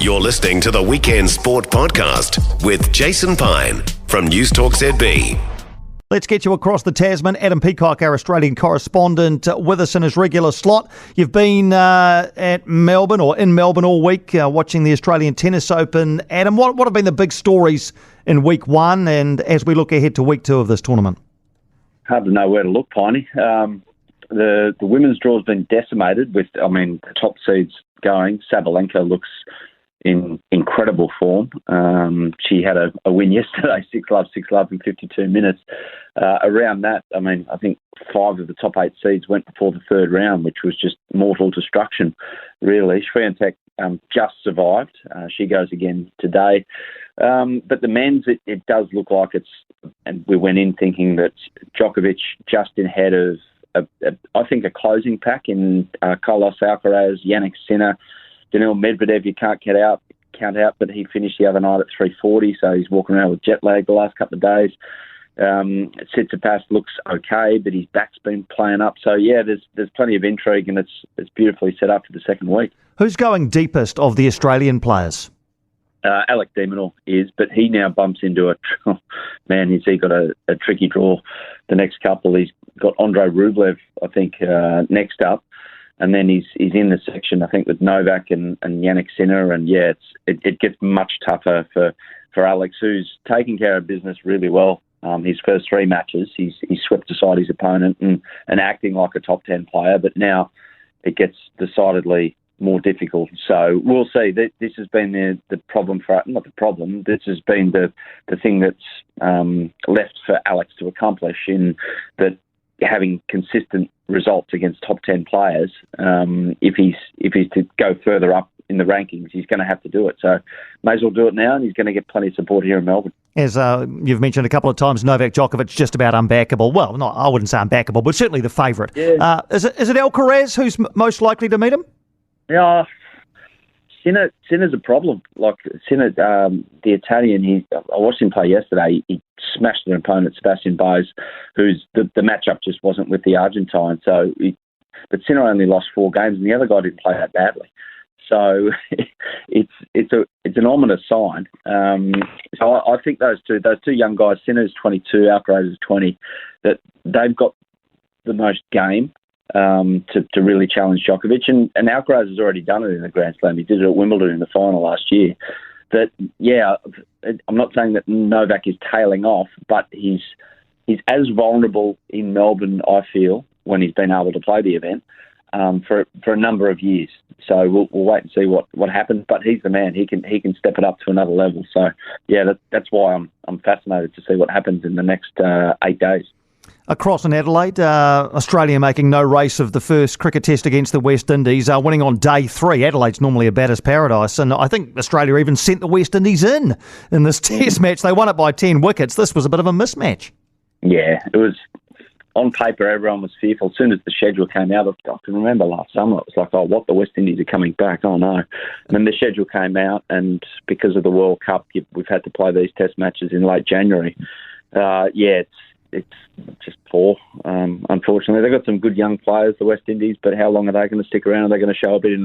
You're listening to the Weekend Sport Podcast with Jason Pine from News Talk ZB. Let's get you across the Tasman. Adam Peacock, our Australian correspondent, with us in his regular slot. You've been at Melbourne or in Melbourne all week watching the Australian Tennis Open. Adam, what have been the big stories in week one and as we look ahead to week two of this tournament? Hard to know where to look, Piney. The women's draw has been decimated with, the top seeds going. Sabalenka looks in incredible form. She had a win yesterday, 6-love in 52 minutes. Around that, I think 5 of the top 8 seeds went before the third round, which was just mortal destruction, really. Swiatek just survived. She goes again today. But the men's, it does look like and we went in thinking that Djokovic just ahead of, I think, a closing pack in Carlos Alcaraz, Yannick Sinner, Daniil Medvedev. You can't count out, but he finished the other night at 3:40, so he's walking around with jet lag the last couple of days. Tsitsipas looks okay, but his back's been playing up. So yeah, there's plenty of intrigue, and it's beautifully set up for the second week. Who's going deepest of the Australian players? Alec de Minaur is, but he now bumps into has he got a tricky draw the next couple. He's got Andrei Rublev, I think, next up. And then he's in the section, I think, with Novak and Yannick Sinner. And yeah, it gets much tougher for Alex, who's taking care of business really well. His first 3 matches, he's swept aside his opponent and acting like a top 10 player. But now it gets decidedly more difficult. So we'll see. This has been the problem not the problem. This has been the thing that's left for Alex to accomplish, in that having consistent results against top 10 players. If he's to go further up in the rankings, he's going to have to do it. So may as well do it now, and he's going to get plenty of support here in Melbourne. As you've mentioned a couple of times, Novak Djokovic just about unbackable. Well, I wouldn't say unbackable, but certainly the favourite. Yeah. Is it Alcaraz who's most likely to meet him? Yeah, Sinner's a problem. Like Sinner, the Italian, I watched him play yesterday. He smashed an opponent, Sebastian Baez, who's the matchup just wasn't with the Argentine. But Sinner only lost 4 games, and the other guy didn't play that badly. So it's an ominous sign. So I think those two young guys, Sinner's 22, Alcaraz is 20, that they've got the most game to really challenge Djokovic. And Alcaraz has already done it in the Grand Slam. He did it at Wimbledon in the final last year. That, yeah, I'm not saying that Novak is tailing off, but he's as vulnerable in Melbourne, I feel, when he's been able to play the event for a number of years. So we'll wait and see what happens. But he's the man. He can step it up to another level. So yeah, that's why I'm fascinated to see what happens in the next 8 days. Across in Adelaide, Australia making no race of the first cricket test against the West Indies, winning on day 3. Adelaide's normally a batter's paradise, and I think Australia even sent the West Indies in this test match. They won it by 10 wickets. This was a bit of a mismatch. Yeah, it was. On paper, everyone was fearful. As soon as the schedule came out, I can remember last summer, it was like, the West Indies are coming back. Oh, no. And then the schedule came out, and because of the World Cup, we've had to play these test matches in late January. It's just poor, unfortunately. They've got some good young players, the West Indies, but how long are they going to stick around? Are they going to show a bit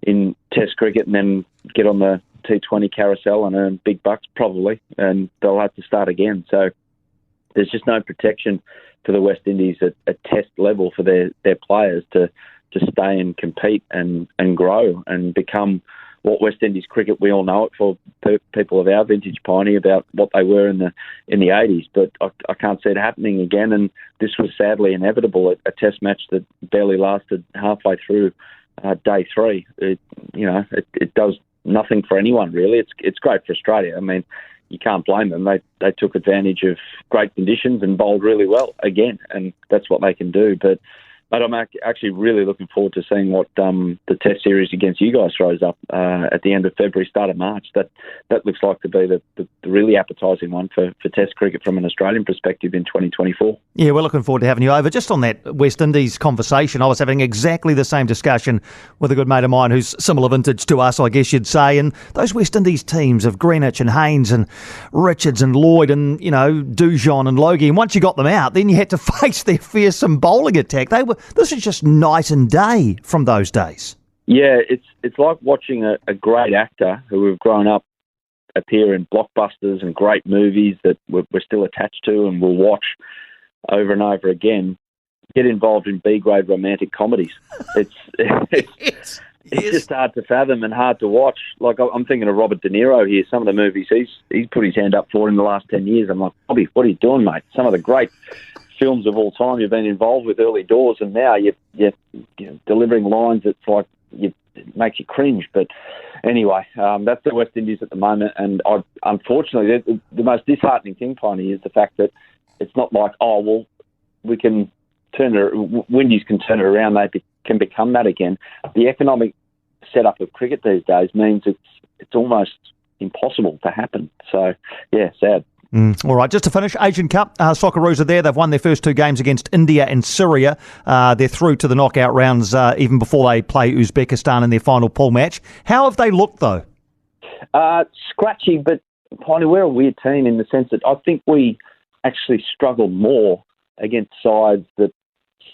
in Test cricket and then get on the T20 carousel and earn big bucks? Probably, and they'll have to start again. So there's just no protection for the West Indies at Test level for their players to stay and compete and grow and become what West Indies cricket, we all know it for people of our vintage, Piney, about what they were in the 80s. But I can't see it happening again. And this was sadly inevitable. A test match that barely lasted halfway through day 3. It does nothing for anyone, really. It's great for Australia. You can't blame them. They took advantage of great conditions and bowled really well again, and that's what they can do. But I'm actually really looking forward to seeing what the Test series against you guys throws up at the end of February, start of March. That looks like to be the really appetising one for Test cricket from an Australian perspective in 2024. Yeah, we're looking forward to having you over. Just on that West Indies conversation, I was having exactly the same discussion with a good mate of mine who's similar vintage to us, I guess you'd say. And those West Indies teams of Greenwich and Haynes and Richards and Lloyd and, Dujon and Logie, and once you got them out, then you had to face their fearsome bowling attack. This is just night and day from those days. Yeah, it's like watching a great actor who we've grown up appear in blockbusters and great movies that we're still attached to and will watch over and over again, get involved in B-grade romantic comedies. It's just hard to fathom and hard to watch. Like, I'm thinking of Robert De Niro here. Some of the movies he's put his hand up for in the last 10 years. I'm like, Bobby, what are you doing, mate? Some of the great films of all time you've been involved with early doors, and now you're delivering lines that's like, it makes you cringe. But anyway, that's the West Indies at the moment. And unfortunately, the most disheartening thing, Piney, is the fact that it's not like, we can Windies can turn it around. They can become that again. The economic setup of cricket these days means it's almost impossible to happen. So, yeah, sad. All right, just to finish, Asian Cup, Socceroos are there. They've won their first 2 games against India and Syria. They're through to the knockout rounds even before they play Uzbekistan in their final pool match. How have they looked, though? Scratchy, but Piney, we're a weird team in the sense that I think we actually struggle more against sides that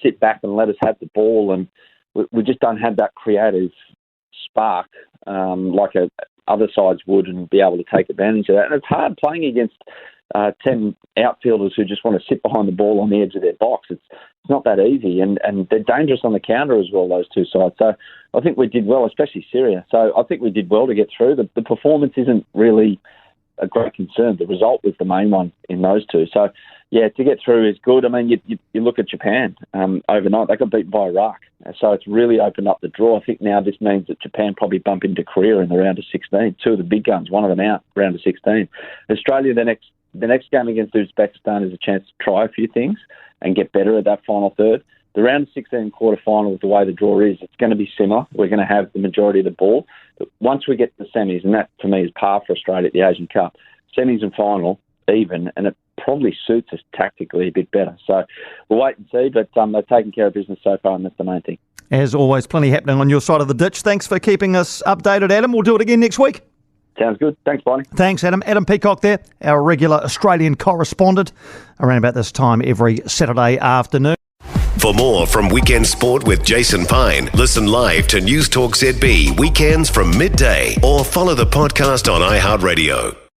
sit back and let us have the ball, and we just don't have that creative spark like other sides would, and be able to take advantage of that. And it's hard playing against 10 outfielders who just want to sit behind the ball on the edge of their box. It's not that easy, and they're dangerous on the counter as well, those two sides. So I think we did well, especially Syria. So I think we did well to get through. The performance isn't really a great concern. The result was the main one in those two. So, yeah, to get through is good. I mean, you look at Japan overnight. They got beaten by Iraq. So it's really opened up the draw. I think now this means that Japan probably bump into Korea in the round of 16. 2 of the big guns, one of them out, round of 16. Australia, the next game against Uzbekistan is a chance to try a few things and get better at that final third. The round of 16 quarterfinal, with the way the draw is, it's going to be similar. We're going to have the majority of the ball. But once we get to the semis, and that for me is par for Australia at the Asian Cup, semis and final, even, and it probably suits us tactically a bit better. So we'll wait and see, but they've taken care of business so far, and that's the main thing. As always, plenty happening on your side of the ditch. Thanks for keeping us updated, Adam. We'll do it again next week. Sounds good. Thanks, Bonnie. Thanks, Adam. Adam Peacock there, our regular Australian correspondent, around about this time every Saturday afternoon. For more from Weekend Sport with Jason Pine, listen live to News Talk ZB weekends from midday, or follow the podcast on iHeartRadio.